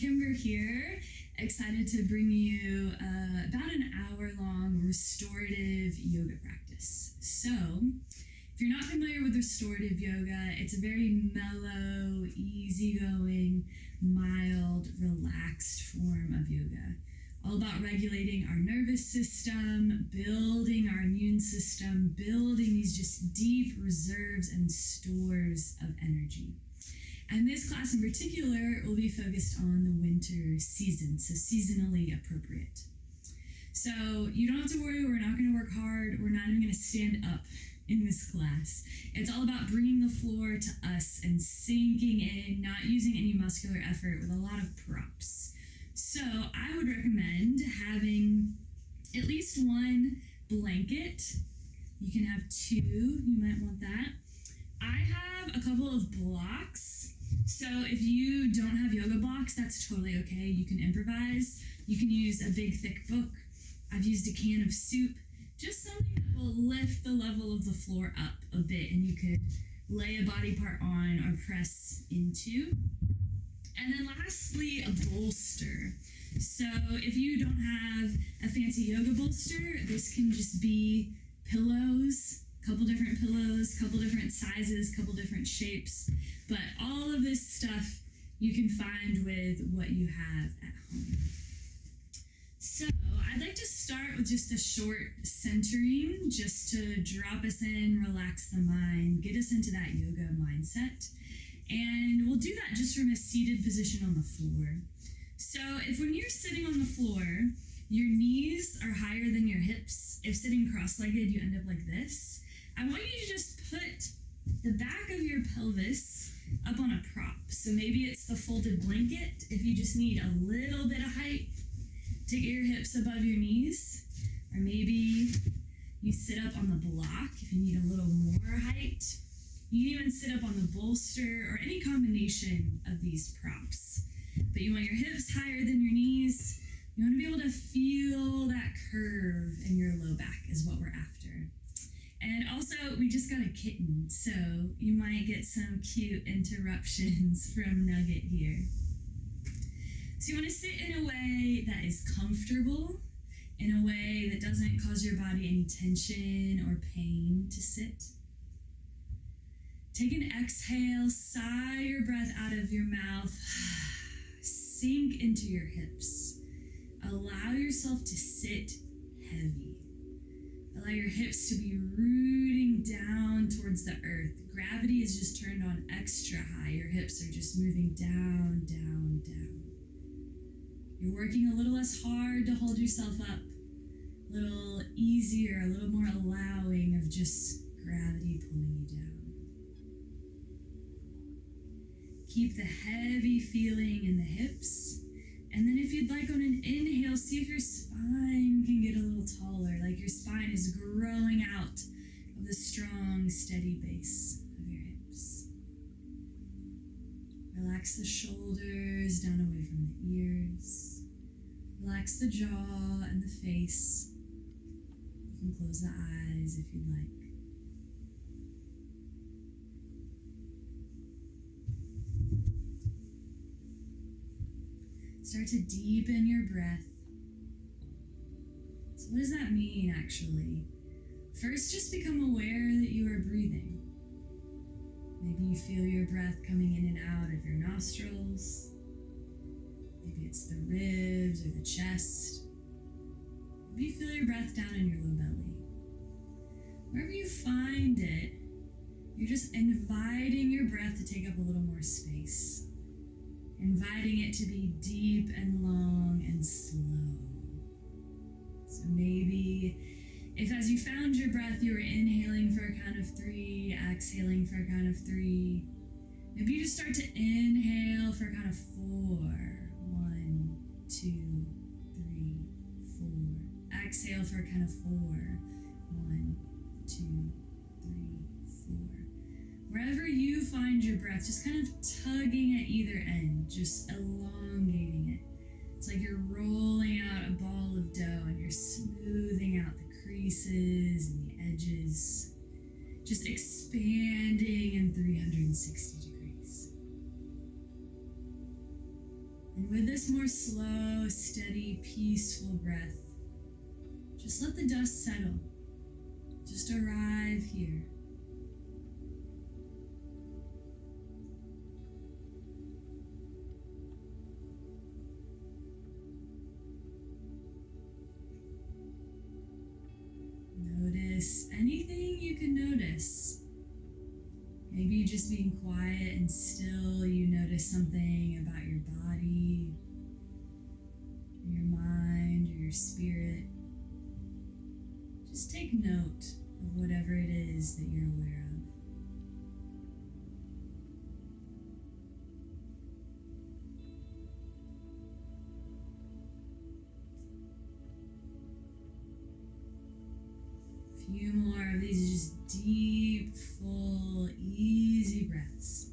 Kimber here, excited to bring you about an hour-long restorative yoga practice. So, if you're not familiar with restorative yoga, it's a very mellow, easygoing, mild, relaxed form of yoga. All about regulating our nervous system, building our immune system, building these just deep reserves and stores of energy. And this class in particular will be focused on the winter season, so seasonally appropriate. So you don't have to worry, we're not going to work hard, we're not even going to stand up in this class. It's all about bringing the floor to us and sinking in, not using any muscular effort with a lot of props. So I would recommend having at least one blanket. You can have two, you might want that. I have a couple of blocks. So if you don't have yoga blocks, that's totally okay. You can improvise. You can use a big, thick book. I've used a can of soup. Just something that will lift the level of the floor up a bit, and you could lay a body part on or press into. And then lastly, a bolster. So if you don't have a fancy yoga bolster, this can just be pillows, couple different pillows, couple different sizes, couple different shapes, but all of this stuff you can find with what you have at home. So I'd like to start with just a short centering, just to drop us in, relax the mind, get us into that yoga mindset. And we'll do that just from a seated position on the floor. So if when you're sitting on the floor, your knees are higher than your hips, if sitting cross-legged, you end up like this, I want you to just put the back of your pelvis up on a prop. So maybe it's the folded blanket if you just need a little bit of height to get your hips above your knees. Or maybe you sit up on the block if you need a little more height. You can even sit up on the bolster or any combination of these props. But you want your hips higher than your knees. You want to be able to feel that curve in your low back is what we're after. And also, we just got a kitten, so you might get some cute interruptions from Nugget here. So you want to sit in a way that is comfortable, in a way that doesn't cause your body any tension or pain to sit. Take an exhale, sigh your breath out of your mouth, sink into your hips. Allow yourself to sit heavy. Allow your hips to be rooting down towards the earth. Gravity is just turned on extra high. Your hips are just moving down, down, down. You're working a little less hard to hold yourself up, a little easier, a little more allowing of just gravity pulling you down. Keep the heavy feeling in the hips. And then if you'd like on an inhale, see if your spine can get a little taller, like your spine is growing out of the strong, steady base of your hips. Relax the shoulders down away from the ears. Relax the jaw and the face. You can close the eyes if you'd like. Start to deepen your breath. So what does that mean, actually? First, just become aware that you are breathing. Maybe you feel your breath coming in and out of your nostrils. Maybe it's the ribs or the chest. Maybe you feel your breath down in your low belly. Wherever you find it, you're just inviting your breath to take up a little more space. Inviting it to be deep and long and slow. So maybe if as you found your breath, you were inhaling for a count of 3, exhaling for a count of 3, maybe you just start to inhale for a count of 4. 1, 2, 3, 4. Exhale for a count of 4. 1, 2, 3, 4. Wherever you find your breath, just kind of tugging at either end, just elongating it. It's like you're rolling out a ball of dough and you're smoothing out the creases and the edges, just expanding in 360 degrees. And with this more slow, steady, peaceful breath, just let the dust settle. Just arrive here. Notice anything you can notice. Maybe just being quiet and still, you notice something about your body, your mind, or your spirit. Just take note of whatever it is that you're aware of. A few more of these just deep, full, easy breaths.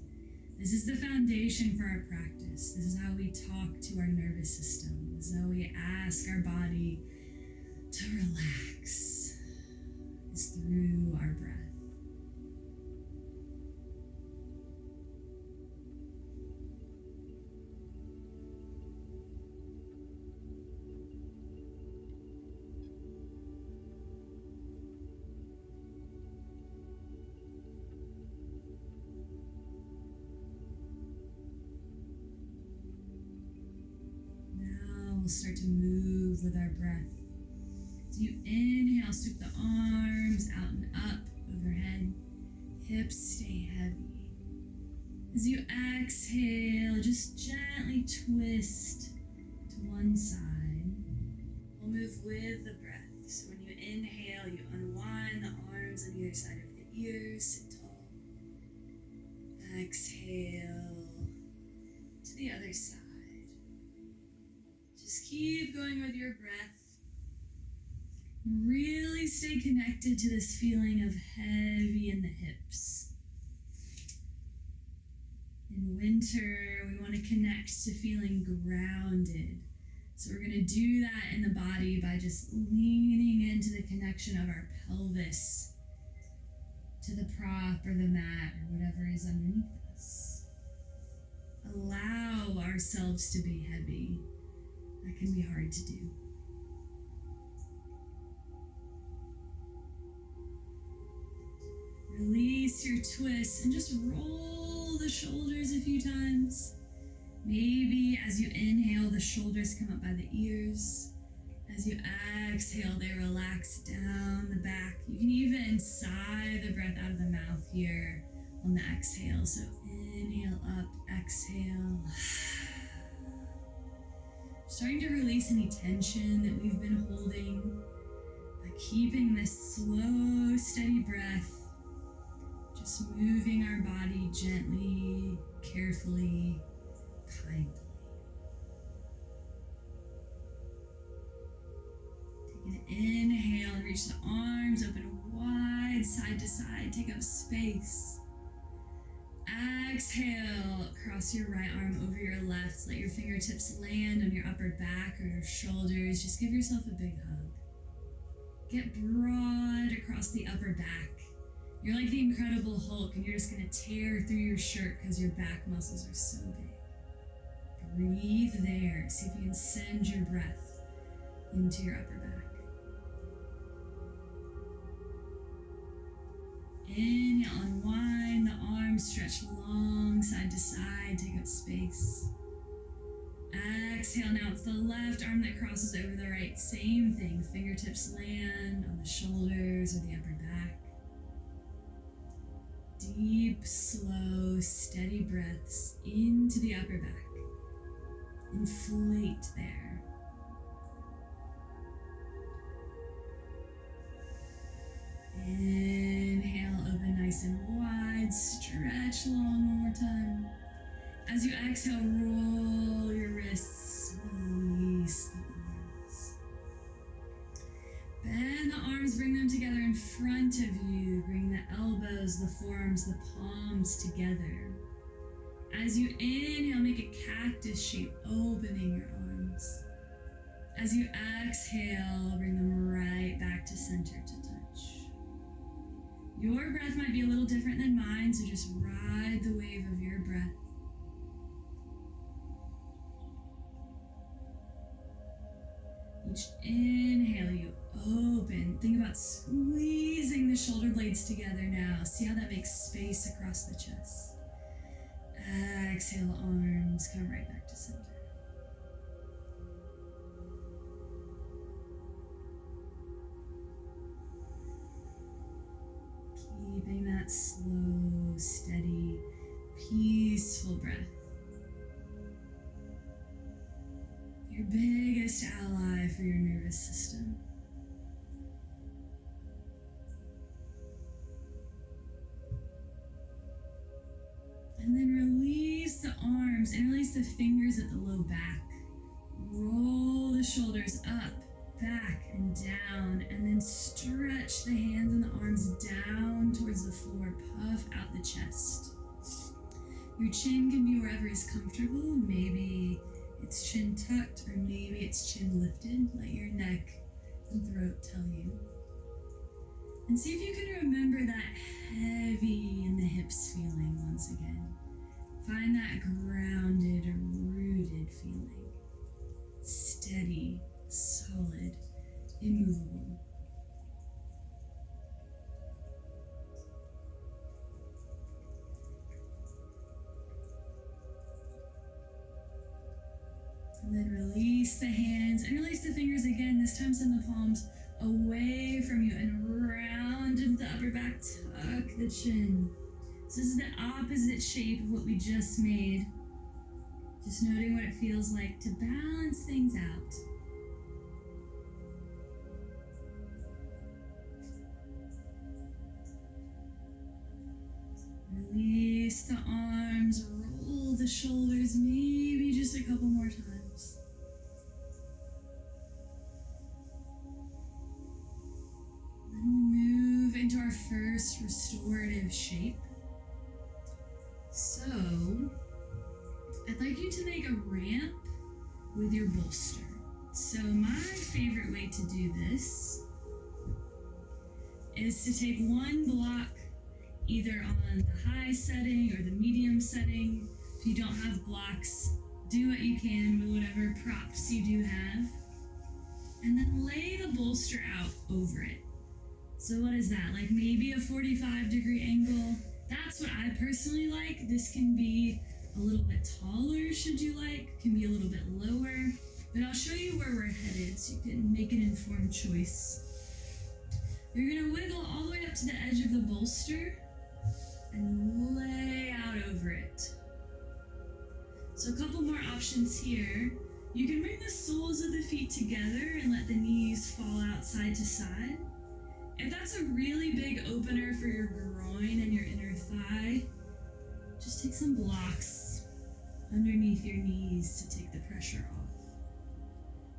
This is the foundation for our practice. This is how we talk to our nervous system. This is how we ask our body to relax, is through our breath. We'll start to move with our breath. So you inhale, sweep the arms out and up overhead. Hips stay heavy. As you exhale, just gently twist to one side. We'll move with the breath. So when you inhale, you unwind the arms on either side of the ears, sit tall. Exhale to the other side. Just keep going with your breath. Really stay connected to this feeling of heavy in the hips. In winter, we want to connect to feeling grounded. So we're going to do that in the body by just leaning into the connection of our pelvis to the prop or the mat or whatever is underneath us. Allow ourselves to be heavy. That can be hard to do. Release your twist and just roll the shoulders a few times. Maybe as you inhale, the shoulders come up by the ears. As you exhale, they relax down the back. You can even sigh the breath out of the mouth here on the exhale. So inhale up, exhale. Starting to release any tension that we've been holding by keeping this slow, steady breath, just moving our body gently, carefully, kindly. Take an inhale and reach the arms open wide, side to side. Take up space. Exhale, cross your right arm over your left. Let your fingertips land on your upper back or your shoulders. Just give yourself a big hug. Get broad across the upper back. You're like the Incredible Hulk and you're just going to tear through your shirt because your back muscles are so big. Breathe there. See if you can send your breath into your upper back. Inhale, unwind the arms, stretch long side to side, take up space. Exhale, now it's the left arm that crosses over the right. Same thing, fingertips land on the shoulders or the upper back. Deep, slow, steady breaths into the upper back. Inflate there. Inhale, open nice and wide, stretch long one more time. As you exhale, roll your wrists, release the arms. Bend the arms, bring them together in front of you. Bring the elbows, the forearms, the palms together. As you inhale, make a cactus shape, opening your arms. As you exhale, bring them right back to center to touch. Your breath might be a little different than mine, so just ride the wave of your breath. Each inhale, you open. Think about squeezing the shoulder blades together now. See how that makes space across the chest. Exhale, arms come right back to center. Keeping that slow, steady, peaceful breath. Your biggest ally for your nervous system. And then release the arms and release the fingers at the low back. Roll the shoulders up, back, and down, and then stretch the hands and the arms down towards the floor. Puff out the chest. Your chin can be wherever is comfortable. Maybe it's chin tucked, or maybe it's chin lifted. Let your neck and throat tell you. And see if you can remember that heavy in the hips feeling once again. Find that grounded or rooted feeling. Steady, solid, immovable. And then release the hands and release the fingers again. This time send the palms away from you and round into the upper back. Tuck the chin. So this is the opposite shape of what we just made. Just noting what it feels like to balance things out. Release the arms, roll the shoulders, maybe just a couple more times. Then we'll move into our first restorative shape. So, I'd like you to make a ramp with your bolster. So my favorite way to do this is to take one block either on the high setting or the medium setting. If you don't have blocks, do what you can with whatever props you do have. And then lay the bolster out over it. So what is that? Like maybe a 45-degree angle. That's what I personally like. This can be a little bit taller should you like, can be a little bit lower, but I'll show you where we're headed so you can make an informed choice. You're gonna wiggle all the way up to the edge of the bolster and lay out over it. So a couple more options here. You can bring the soles of the feet together and let the knees fall out side to side. If that's a really big opener for your groin and your inner thigh, just take some blocks underneath your knees to take the pressure off.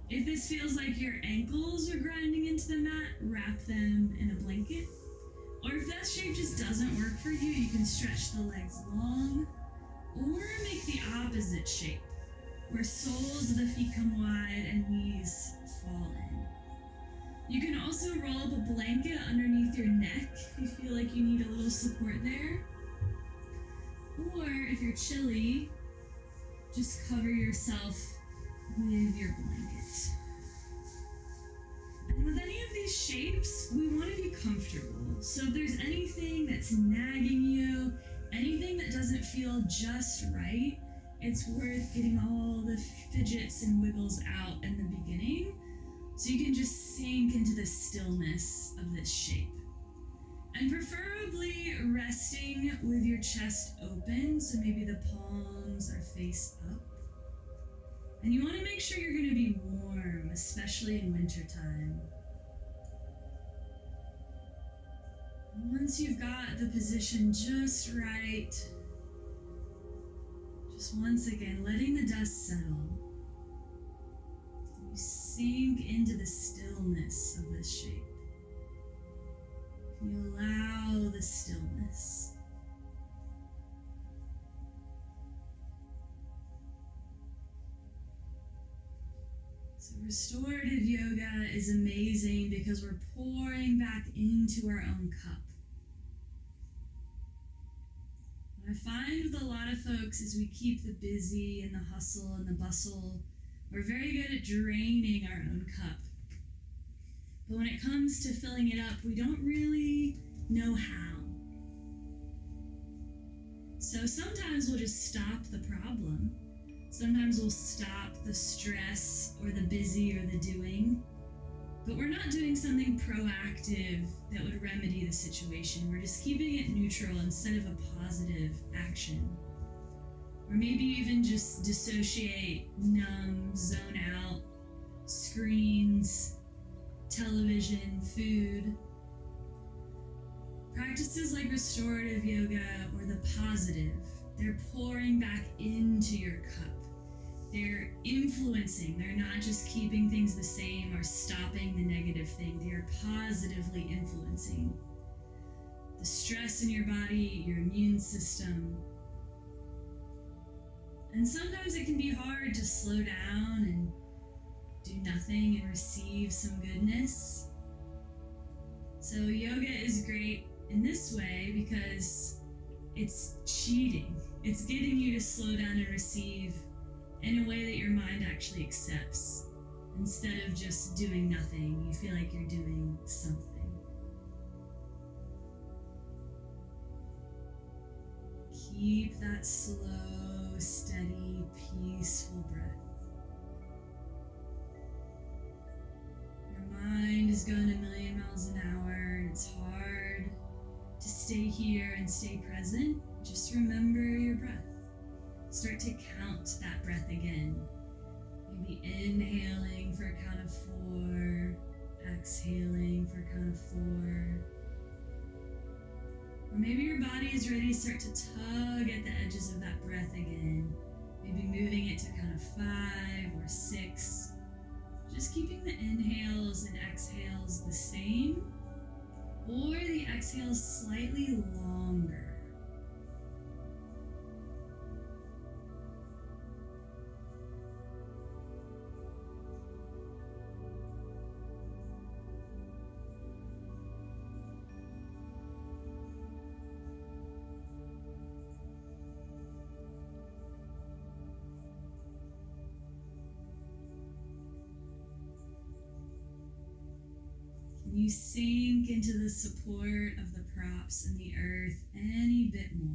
If this feels like your ankles are grinding into the mat, wrap them in a blanket. Or if that shape just doesn't work for you, you can stretch the legs long or make the opposite shape, where soles of the feet come wide and knees fall in. You can also roll up a blanket underneath your neck if you feel like you need a little support there. Or if you're chilly, just cover yourself with your blanket. And with any of these shapes, we want to be comfortable. So if there's anything that's nagging you, anything that doesn't feel just right, it's worth getting all the fidgets and wiggles out in the beginning so you can just sink into the stillness of this shape. And preferably resting with your chest open, so maybe the palms are face up. And you want to make sure you're going to be warm, especially in wintertime. Once you've got the position just right, just once again, letting the dust settle, you sink into the stillness of this shape. You allow the stillness. So restorative yoga is amazing because we're pouring back into our own cup. What I find with a lot of folks is we keep the busy and the hustle and the bustle We're very good at draining our own cup. But when it comes to filling it up, we don't really know how. So sometimes we'll just stop the problem. Sometimes we'll stop the stress or the busy or the doing. But we're not doing something proactive that would remedy the situation. We're just keeping it neutral instead of a positive action. Or maybe even just dissociate, numb, zone out, screens, television, food. Practices like restorative yoga or the positive, they're pouring back into your cup. They're influencing. They're not just keeping things the same or stopping the negative thing. They are positively influencing the stress in your body, your immune system. And sometimes it can be hard to slow down and do nothing and receive some goodness. So yoga is great in this way because it's cheating. It's getting you to slow down and receive in a way that your mind actually accepts. Instead of just doing nothing, you feel like you're doing something. Keep that slow, steady, peaceful breath. Your mind is going a million miles an hour, and it's hard to stay here and stay present. Just remember your breath. Start to count that breath again. Maybe inhaling for a count of 4, exhaling for a count of 4. Or maybe your body is ready to start to tug at the edges of that breath again. Maybe moving it to a count of 5 or 6. Just keeping the inhales and exhales the same, or the exhales slightly longer. You sink into the support of the props and the earth any bit more.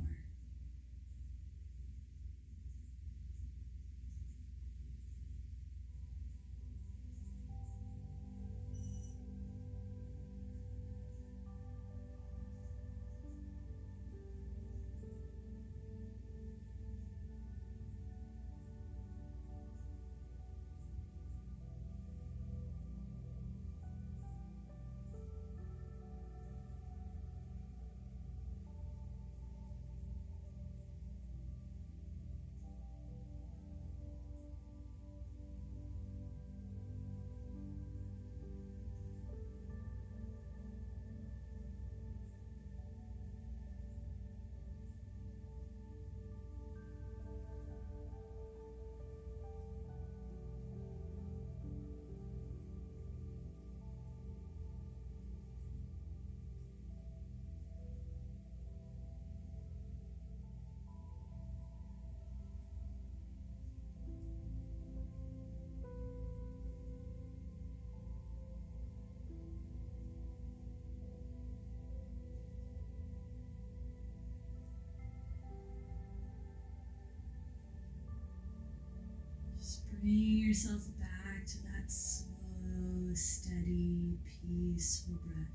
Bring yourself back to that slow, steady, peaceful breath.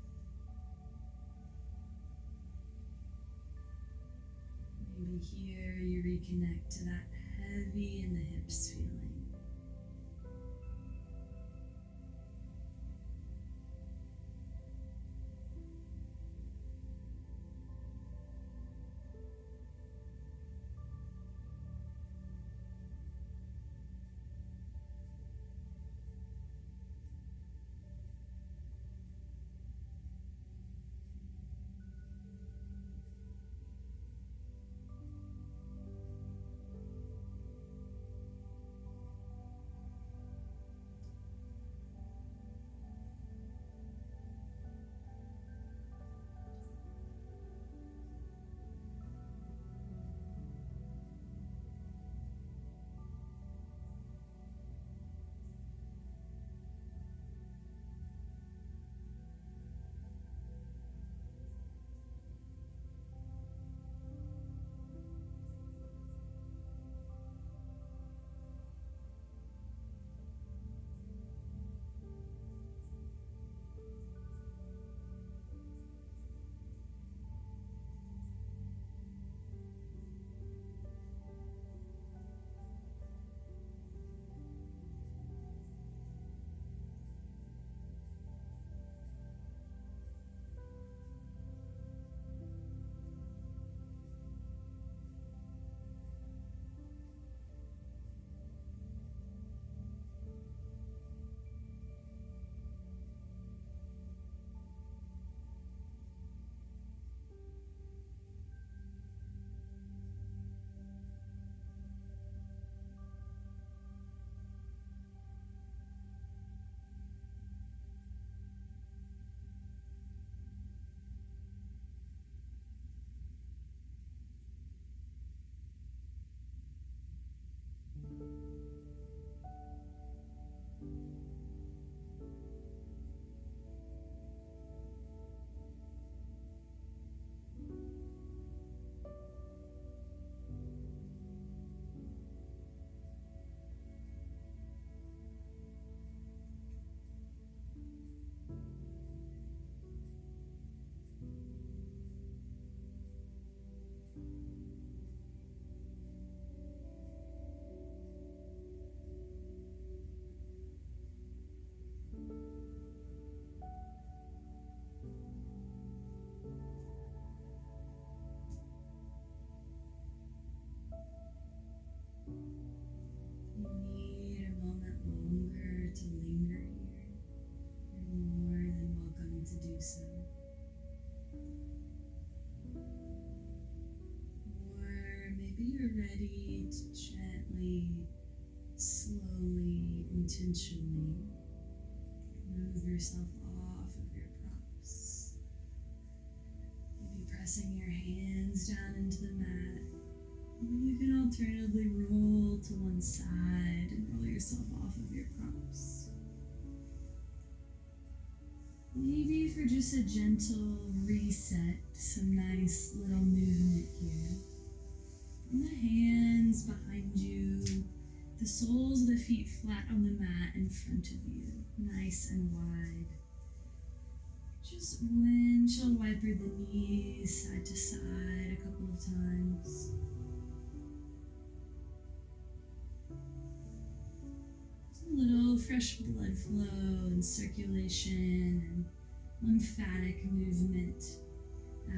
Maybe here you reconnect to that heavy in the hips feeling. ready to gently, slowly, intentionally move yourself off of your props. Maybe pressing your hands down into the mat. You can alternatively roll to one side and roll yourself off of your props. Maybe for just a gentle reset, some nice little movement here. Bring the hands behind you, the soles of the feet flat on the mat in front of you, nice and wide. Just windshield wiper the knees side to side a couple of times. A little fresh blood flow and circulation and lymphatic movement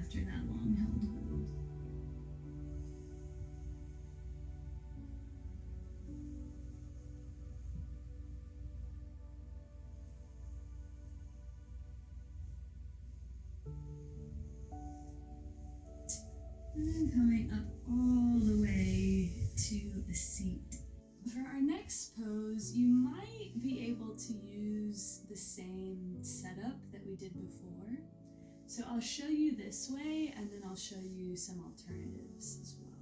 after that long held hold. And coming up all the way to a seat. For our next pose, you might be able to use the same setup that we did before. So I'll show you this way, and then I'll show you some alternatives as well.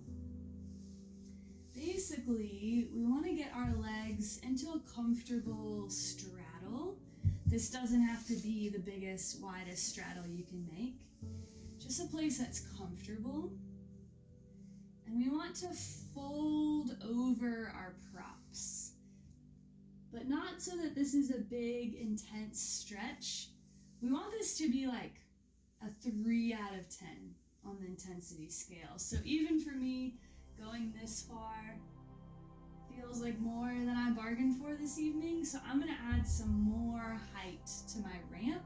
Basically, we want to get our legs into a comfortable straddle. This doesn't have to be the biggest, widest straddle you can make. Just a place that's comfortable. And we want to fold over our props, but not so that this is a big, intense stretch. We want this to be like a 3 out of 10 on the intensity scale. So even for me, going this far feels like more than I bargained for this evening. So I'm gonna add some more height to my ramp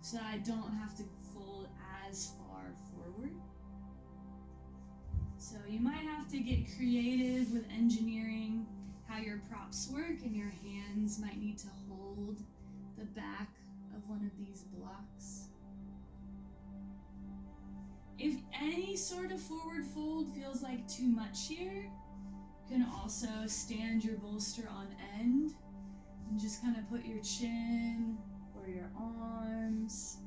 so that I don't have to fold as far forward. So you might have to get creative with engineering how your props work, and your hands might need to hold the back of one of these blocks. If any sort of forward fold feels like too much here, you can also stand your bolster on end and just kind of put your chin or your arms.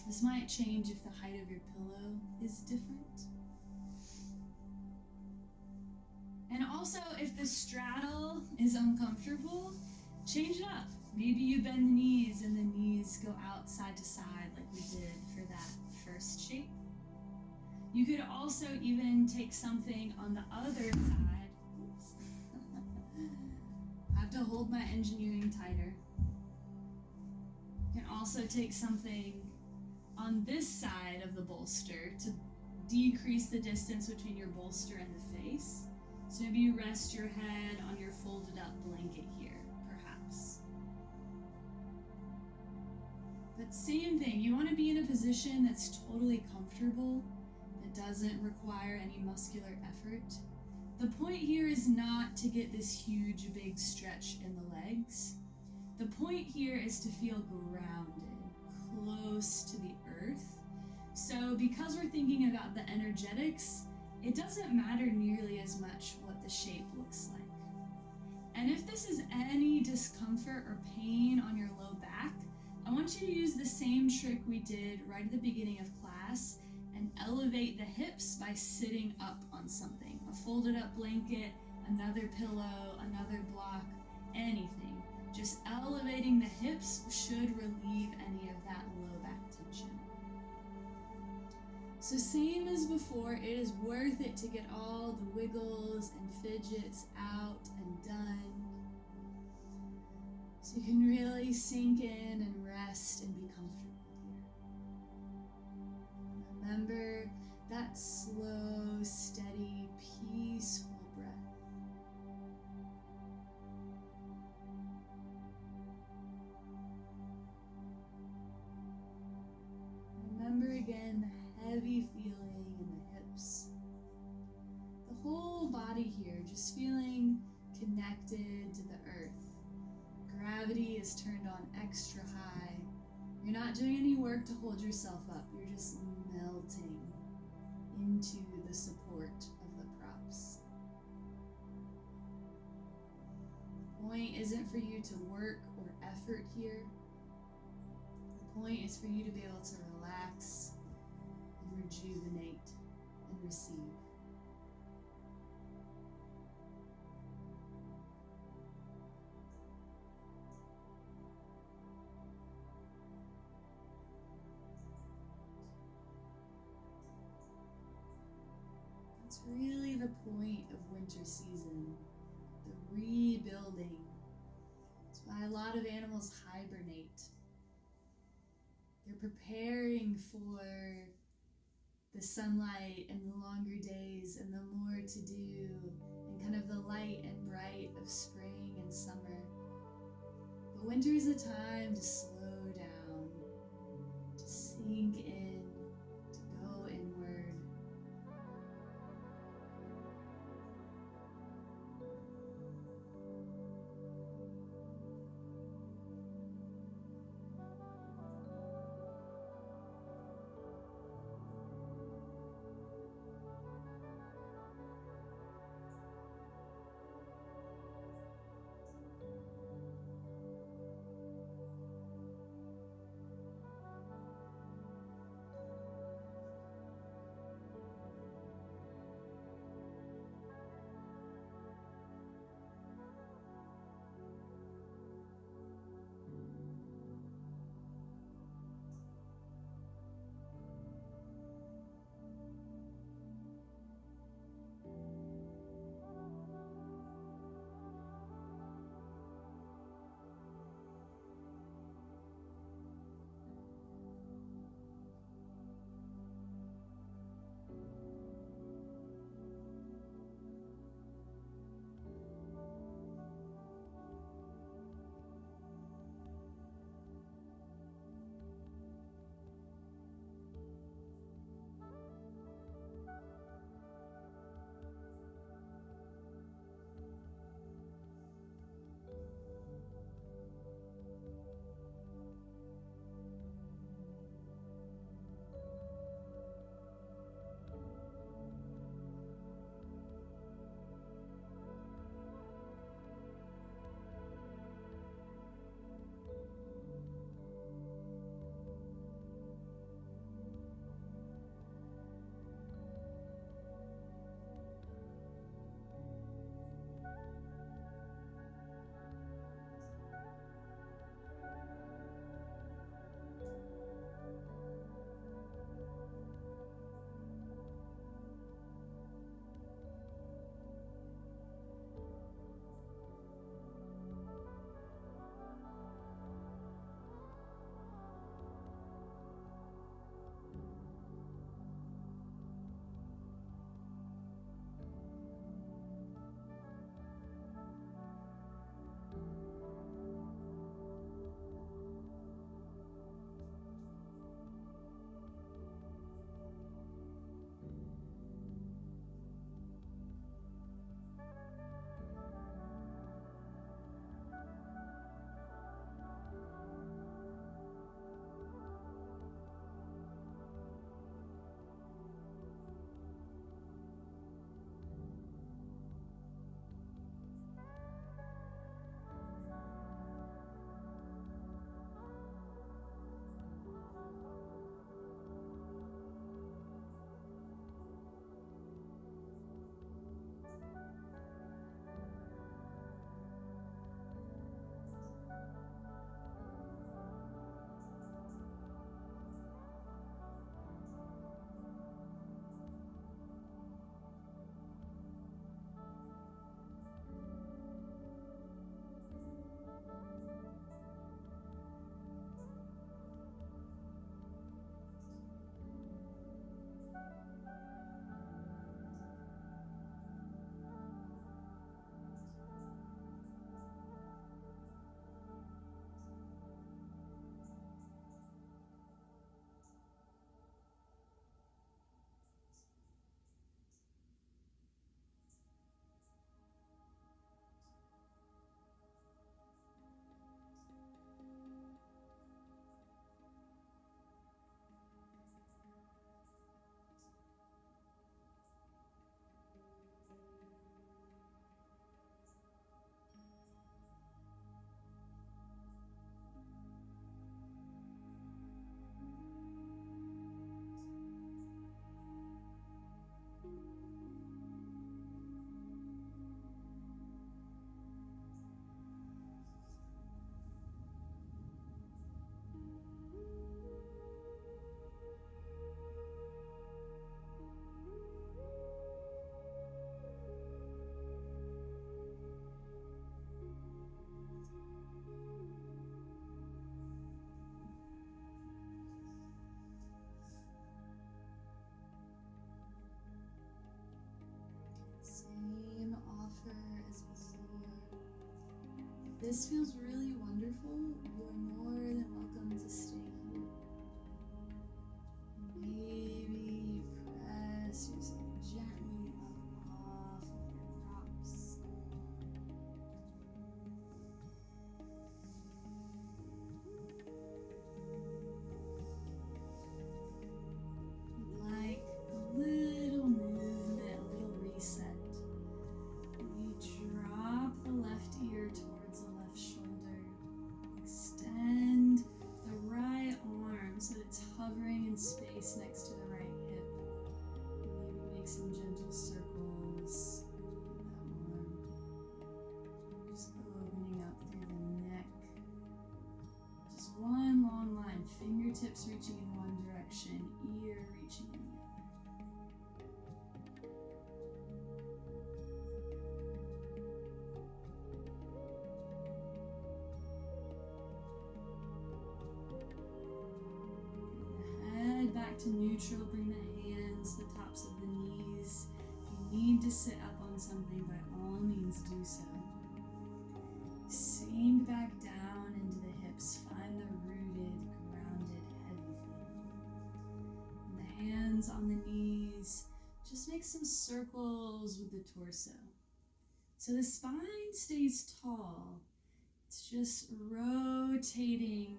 This might change if the height of your pillow is different. And also, if the straddle is uncomfortable, change it up. Maybe you bend the knees and the knees go out side to side like we did for that first shape. You could also even take something on the other side. Oops. I have to hold my engineering tighter. You can also take something on this side of the bolster to decrease the distance between your bolster and the face. So maybe you rest your head on your folded up blanket here, perhaps. But same thing, you want to be in a position that's totally comfortable, that doesn't require any muscular effort. The point here is not to get this huge, big stretch in the legs. The point here is to feel grounded, close to the earth. So because we're thinking about the energetics, it doesn't matter nearly as much what the shape looks like. And if this is any discomfort or pain on your low back, I want you to use the same trick we did right at the beginning of class and elevate the hips by sitting up on something. A folded up blanket, another pillow, another block, anything. Just elevating the hips should relieve any of that low back tension. So same as before, it is worth it to get all the wiggles and fidgets out and done. So you can really sink in and rest and be comfortable here. Remember that slow, steady, peaceful breath. Remember again the heavy feeling in the hips. The whole body here just feeling connected to the earth. Gravity is turned on extra high. You're not doing any work to hold yourself up. You're just melting into the support of the props. point isn't for you to work or effort here. The point is for you to be able to relax and rejuvenate and receive. That's really the point of winter season, the rebuilding. That's why a lot of animals hibernate. They're preparing for the sunlight and the longer days and the more to do and kind of the light and bright of spring and summer. But winter is a time to slow down, to sink in, to go inward. this feels really wonderful, you are more than welcome to stay here. Maybe press yourself gently up off of your props. Like a little movement, a little reset. You drop the left ear towards the left shoulder. Extend the right arm so that it's hovering in space next to the right hip. Maybe make some gentle circles with that arm. Just opening up through the neck. Just one long line, fingertips reaching in one direction, ear reaching in the other. Back to neutral, bring the hands to the tops of the knees. If you need to sit up on something, by all means do so. Sink back down into the hips. Find the rooted, grounded, heavy feeling. And the hands on the knees. Just make some circles with the torso. So the spine stays tall. It's just rotating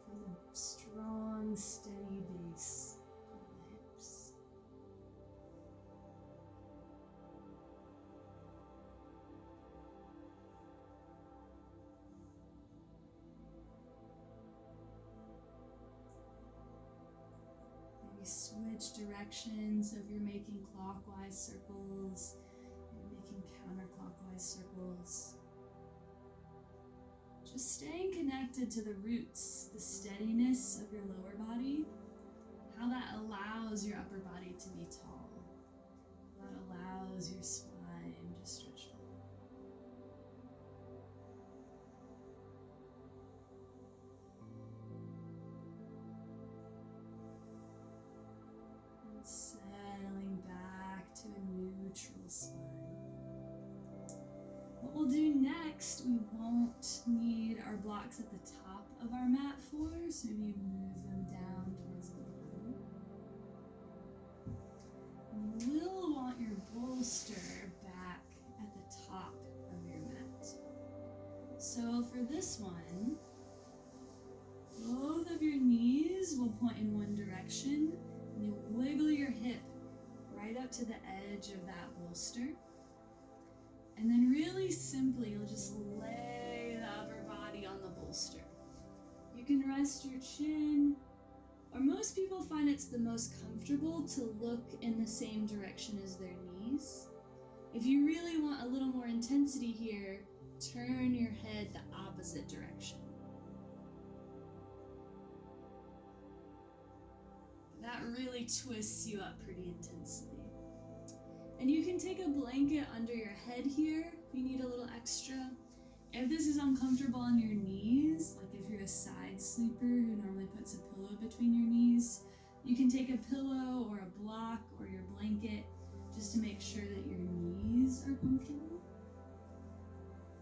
from the strong, steady base of the hips. Maybe switch directions. So if you're making clockwise circles, you're making counterclockwise circles. Just staying connected to the roots, the steadiness of your lower body, how that allows your upper body to be tall, how that allows your spine to stretch forward. And settling back to a neutral spine. What we'll do next, we won't need our blocks at the top of our mat for, so you move them down towards the bottom. And you will want your bolster back at the top of your mat. So for this one, both of your knees will point in one direction, and you wiggle your hip right up to the edge of that bolster. And then really simply, you'll just lay the upper body on the bolster. You can rest your chin, or most people find it's the most comfortable to look in the same direction as their knees. If you really want a little more intensity here, turn your head the opposite direction. That really twists you up pretty intensely. And you can take a blanket under your head here if you need a little extra. If this is uncomfortable on your knees, like if you're a side sleeper who normally puts a pillow between your knees, you can take a pillow or a block or your blanket just to make sure that your knees are comfortable.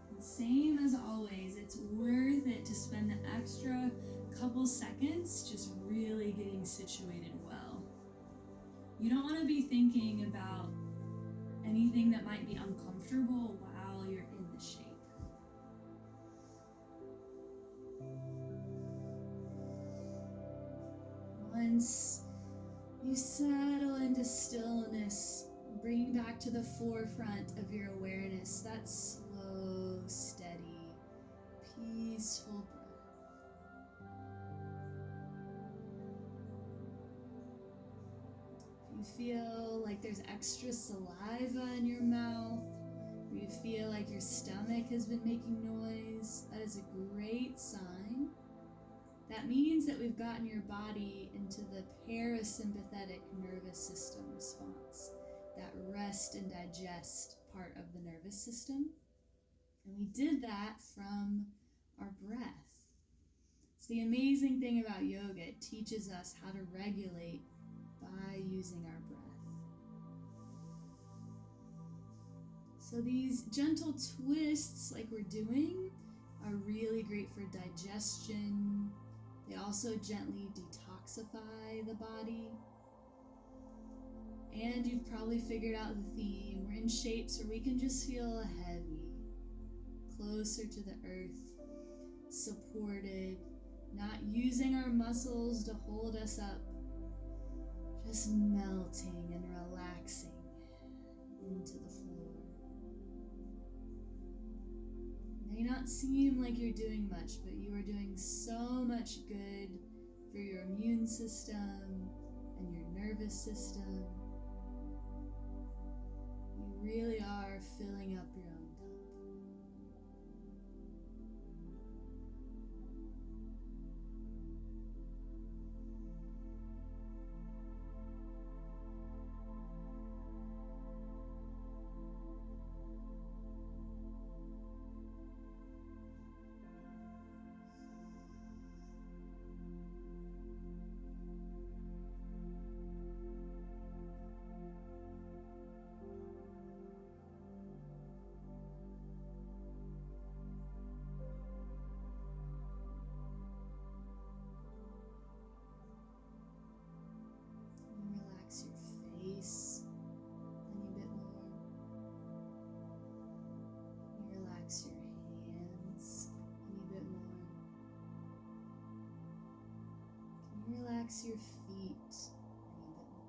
And same as always, it's worth it to spend the extra couple seconds just really getting situated well. You don't want to be thinking about anything that might be uncomfortable while you're in the shape. Once you settle into stillness, bring back to the forefront of your awareness that slow, steady, peaceful breath. You feel like there's extra saliva in your mouth, or you feel like your stomach has been making noise, that is a great sign. That means that we've gotten your body into the parasympathetic nervous system response, that rest and digest part of the nervous system. And we did that from our breath. It's the amazing thing about yoga. It teaches us how to regulate by using our breath. So these gentle twists, like like we're doing are really great for digestion. They also gently detoxify the body. And you've probably figured out the theme. We're in shapes where we can just feel heavy, closer to the earth, supported, not using our muscles to hold us up, just melting and relaxing into the floor. It may not seem like you're doing much, but you are doing so much good for your immune system and your nervous system. You really are filling up your own cup. Relax your face a bit more. Relax your hands a bit more. Can you relax your feet a bit more?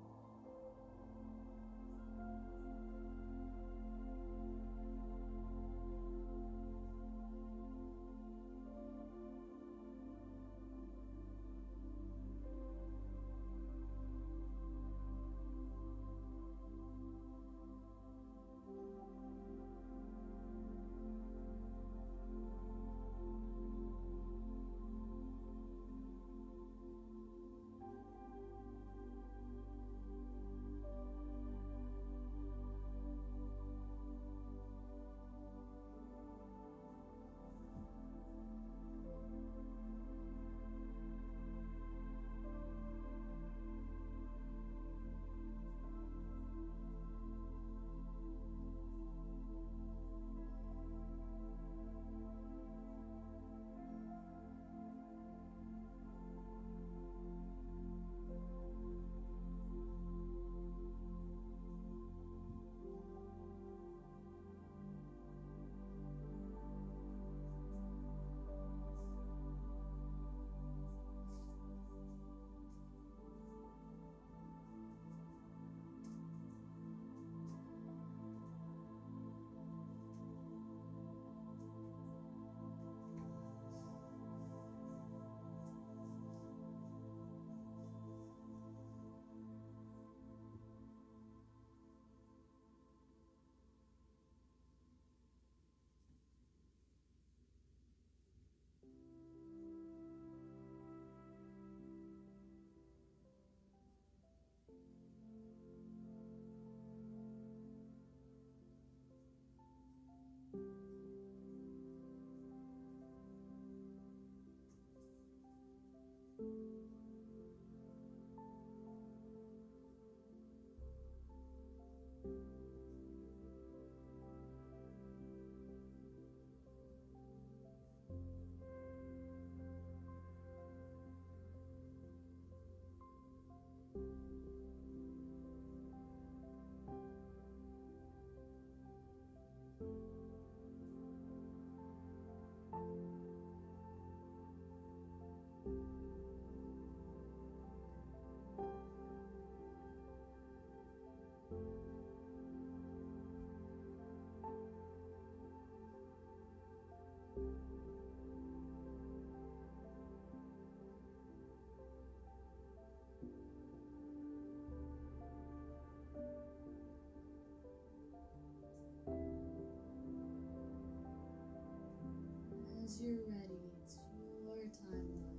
As you're ready, it's your timeline.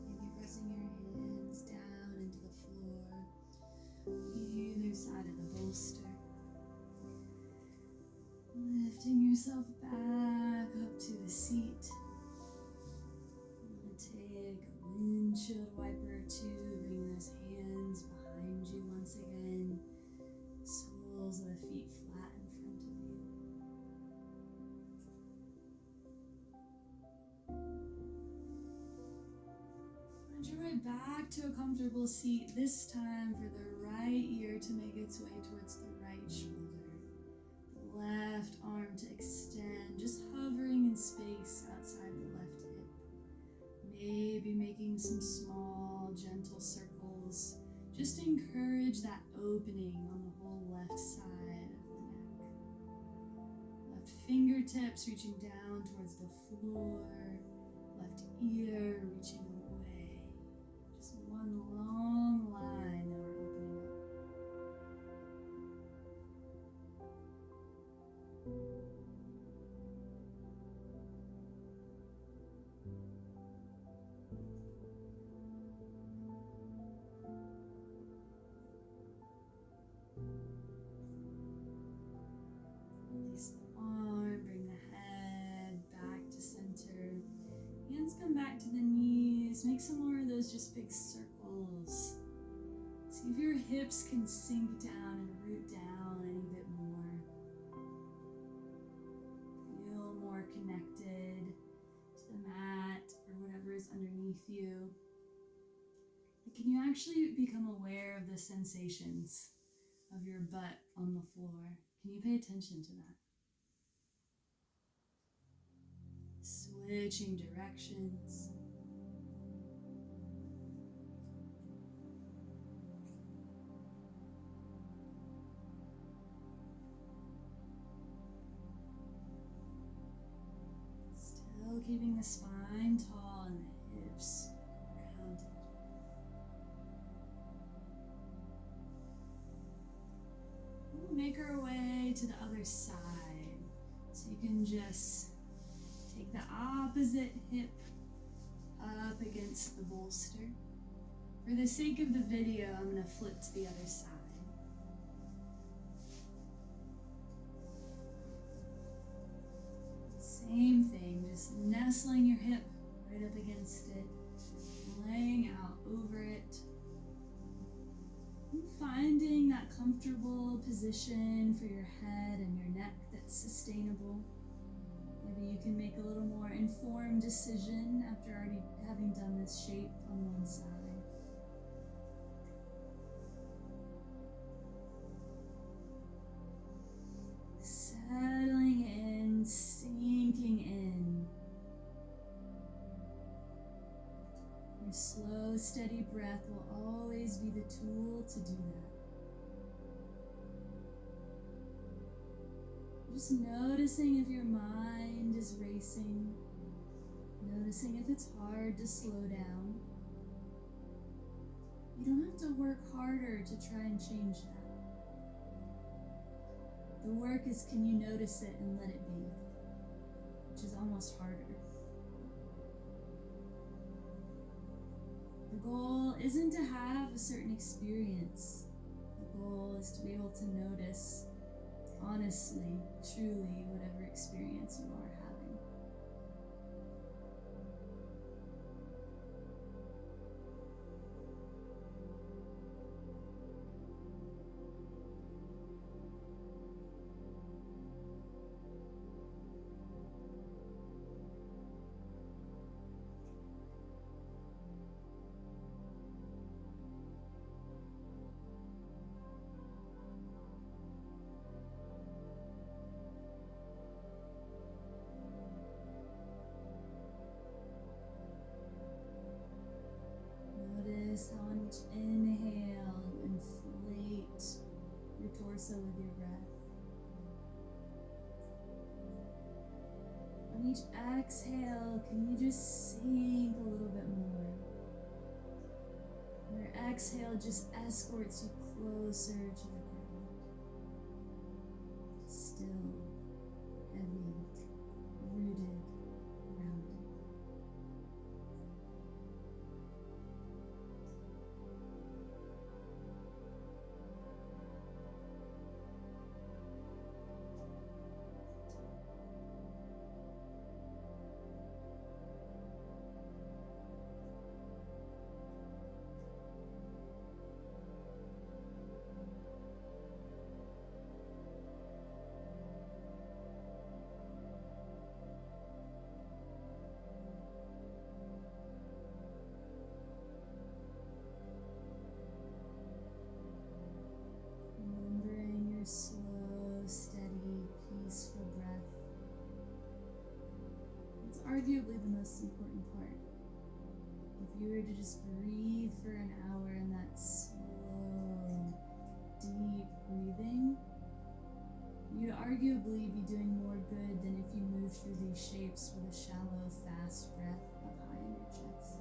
Maybe pressing your hands down into the floor, either side of the bolster. Lifting yourself back up to the seat. I'm going to take a windshield wiper or two, bring those hands behind you once again. Soles of the feet flat in front of you. Find your way back to a comfortable seat, this time for the right ear to make its way towards the right shoulder. The left arm to extend, just hovering in space outside the left hip. Maybe making some small, gentle circles. Just encourage that opening on the whole left side of the neck. Left fingertips reaching down towards the floor. Left ear reaching away. Just one long line that we're opening up. Release the arm, bring the head back to center. Hands come back to the knees. Make some more of those just big circles. See if your hips can sink down and root down any bit more. Feel more connected to the mat or whatever is underneath you. Can you actually become aware of the sensations of your butt on the floor? Can you pay attention to that? Switching directions. Still keeping the spine tall and the hips rounded. We'll make our way to the other side. So you can just take the opposite hip up against the bolster. For the sake of the video, I'm going to flip to the other side. Same thing, just nestling your hip right up against it, laying out over it. And finding that comfortable position for your head and your neck that's sustainable. Maybe you can make a little more informed decision after already having done this shape on one side. Settling in, sinking in. Your slow, steady breath will always be the tool to do that. Just noticing if your mind is racing, noticing if it's hard to slow down. You don't have to work harder to try and change that. The work is, can you notice it and let it be, which is almost harder. The goal isn't to have a certain experience. The goal is to be able to notice honestly, truly, whatever experience you are having. Notice how on each inhale you inflate your torso with your breath. On each exhale, can you just sink a little bit more? Your exhale just escorts you closer to the ground. Still, heavy, rooted, grounded. arguably the most important part. If you were to just breathe for an hour in that slow, deep breathing, you'd arguably be doing more good than if you moved through these shapes with a shallow, fast breath up high in your chest.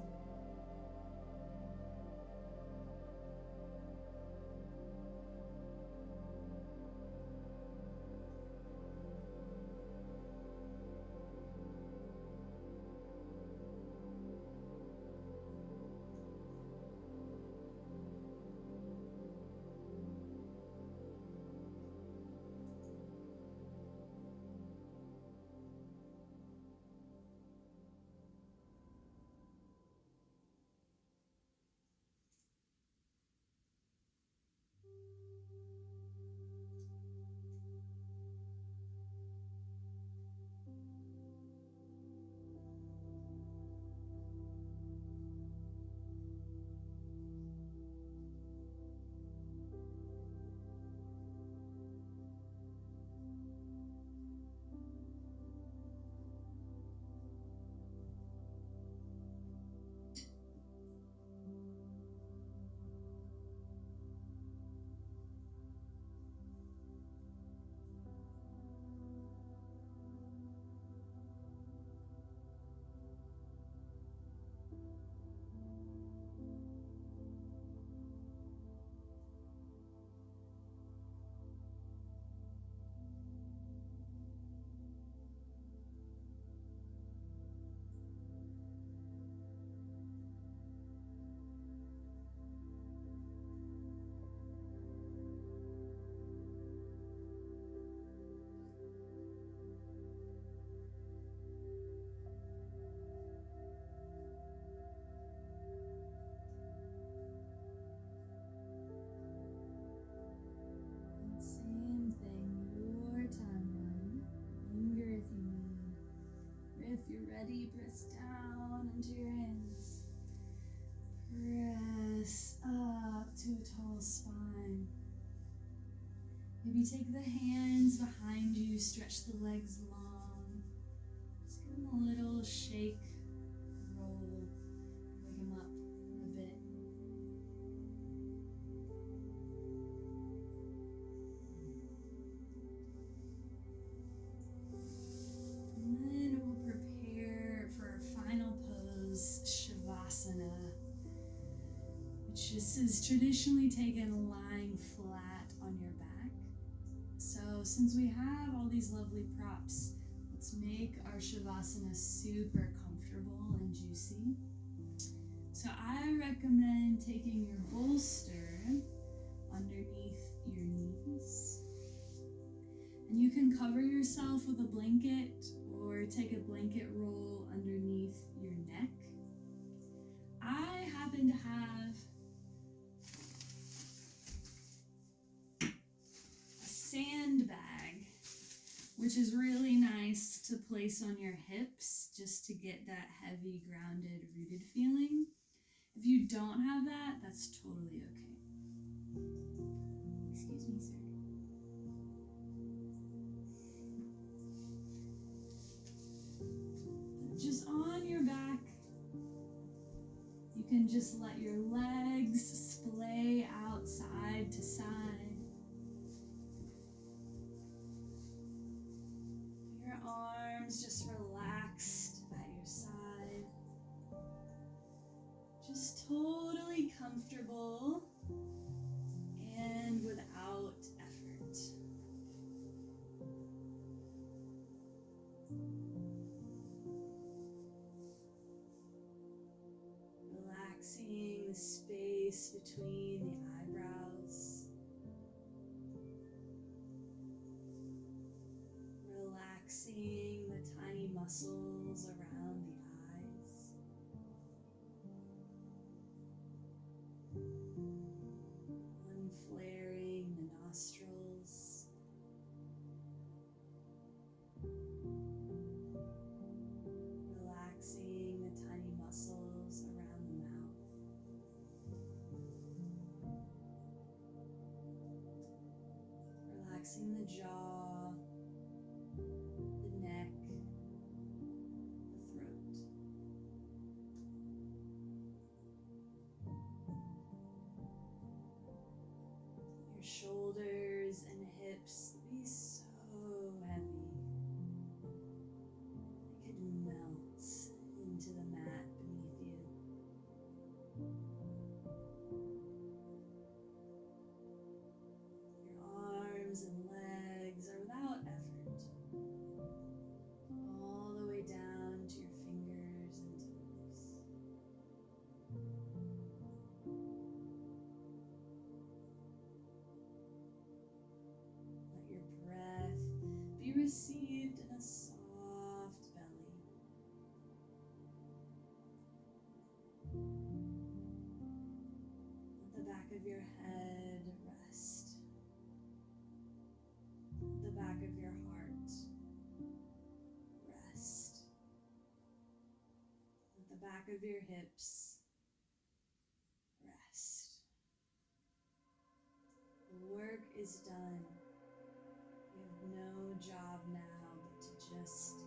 Same thing, your timeline. Linger if you need. If you're ready, press down into your hands. Press up to a tall spine. Maybe take the hands behind you, stretch the legs long. Just give them a little shake, roll, wake them up a bit. And then we'll prepare for our final pose, Shavasana, which is traditionally taken lying flat on your back. So since we have all these lovely props, let's make our Shavasana super comfortable and juicy. So I recommend taking your bolster underneath your knees. And you can cover yourself with a blanket or take a blanket roll underneath your neck. I happen to have a sandbag, which is really nice to place on your hips just to get that heavy, grounded, rooted feeling. If you don't have that, that's totally okay. Excuse me, sir. Just on your back, you can just let your legs splay out side to side. Your arms just relaxed at your side. Just totally comfortable and without effort. Relaxing the space between the eyebrows. Relaxing the tiny muscles around the eyes. Unflaring the nostrils. Relaxing the tiny muscles around the mouth. Relaxing the jaw, the neck, the throat. shoulders and hips be so heavy they could melt into the mat beneath you. Your arms and legs are without effort, all the way down to your fingers and toes. Let your breath be received in a soft belly. Let the back of your head rest. Let the back of your heart rest. Let the back of your hips rest. The work is done. You have no job now but to just be.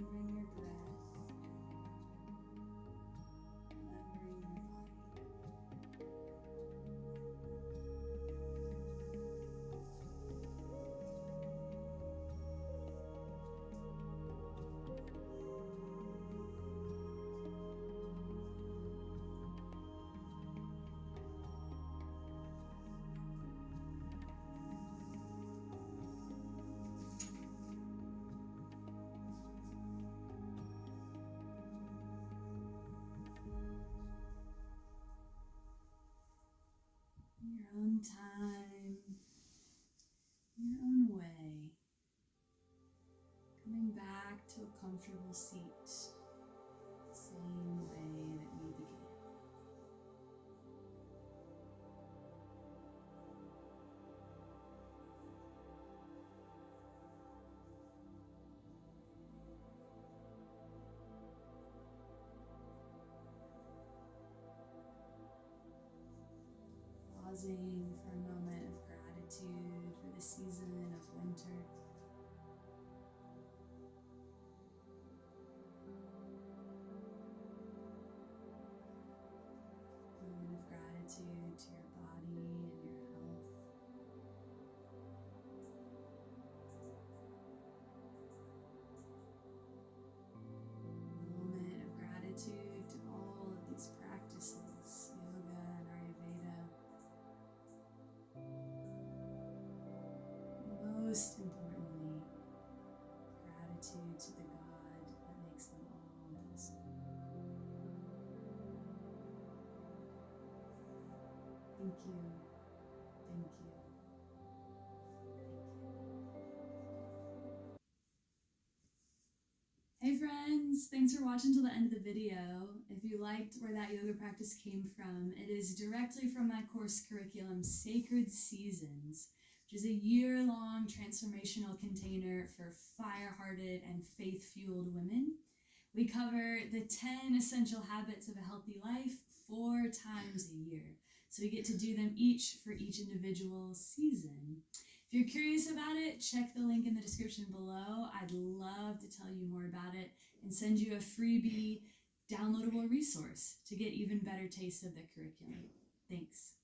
remembering your breath, remembering your body. In your own time, in your own way, coming back to a comfortable seat, the same way that we began. Pausing for a moment of gratitude for the season of winter. A moment of gratitude to your body and your health. A moment of gratitude to all of these practices, yoga and Ayurveda. Most importantly, gratitude to the God that makes them all possible. Thank you. Thank you. Hey friends, thanks for watching till the end of the video. If you liked where that yoga practice came from, it is directly from my course curriculum, Sacred Seasons, which is a year-long transformational container for fire-hearted and faith-fueled women. We cover the 10 essential habits of a healthy life 4 times a year. So we get to do them each for each individual season. If you're curious about it, check the link in the description below. I'd love to tell you more about it and send you a freebie downloadable resource to get even better taste of the curriculum. Thanks.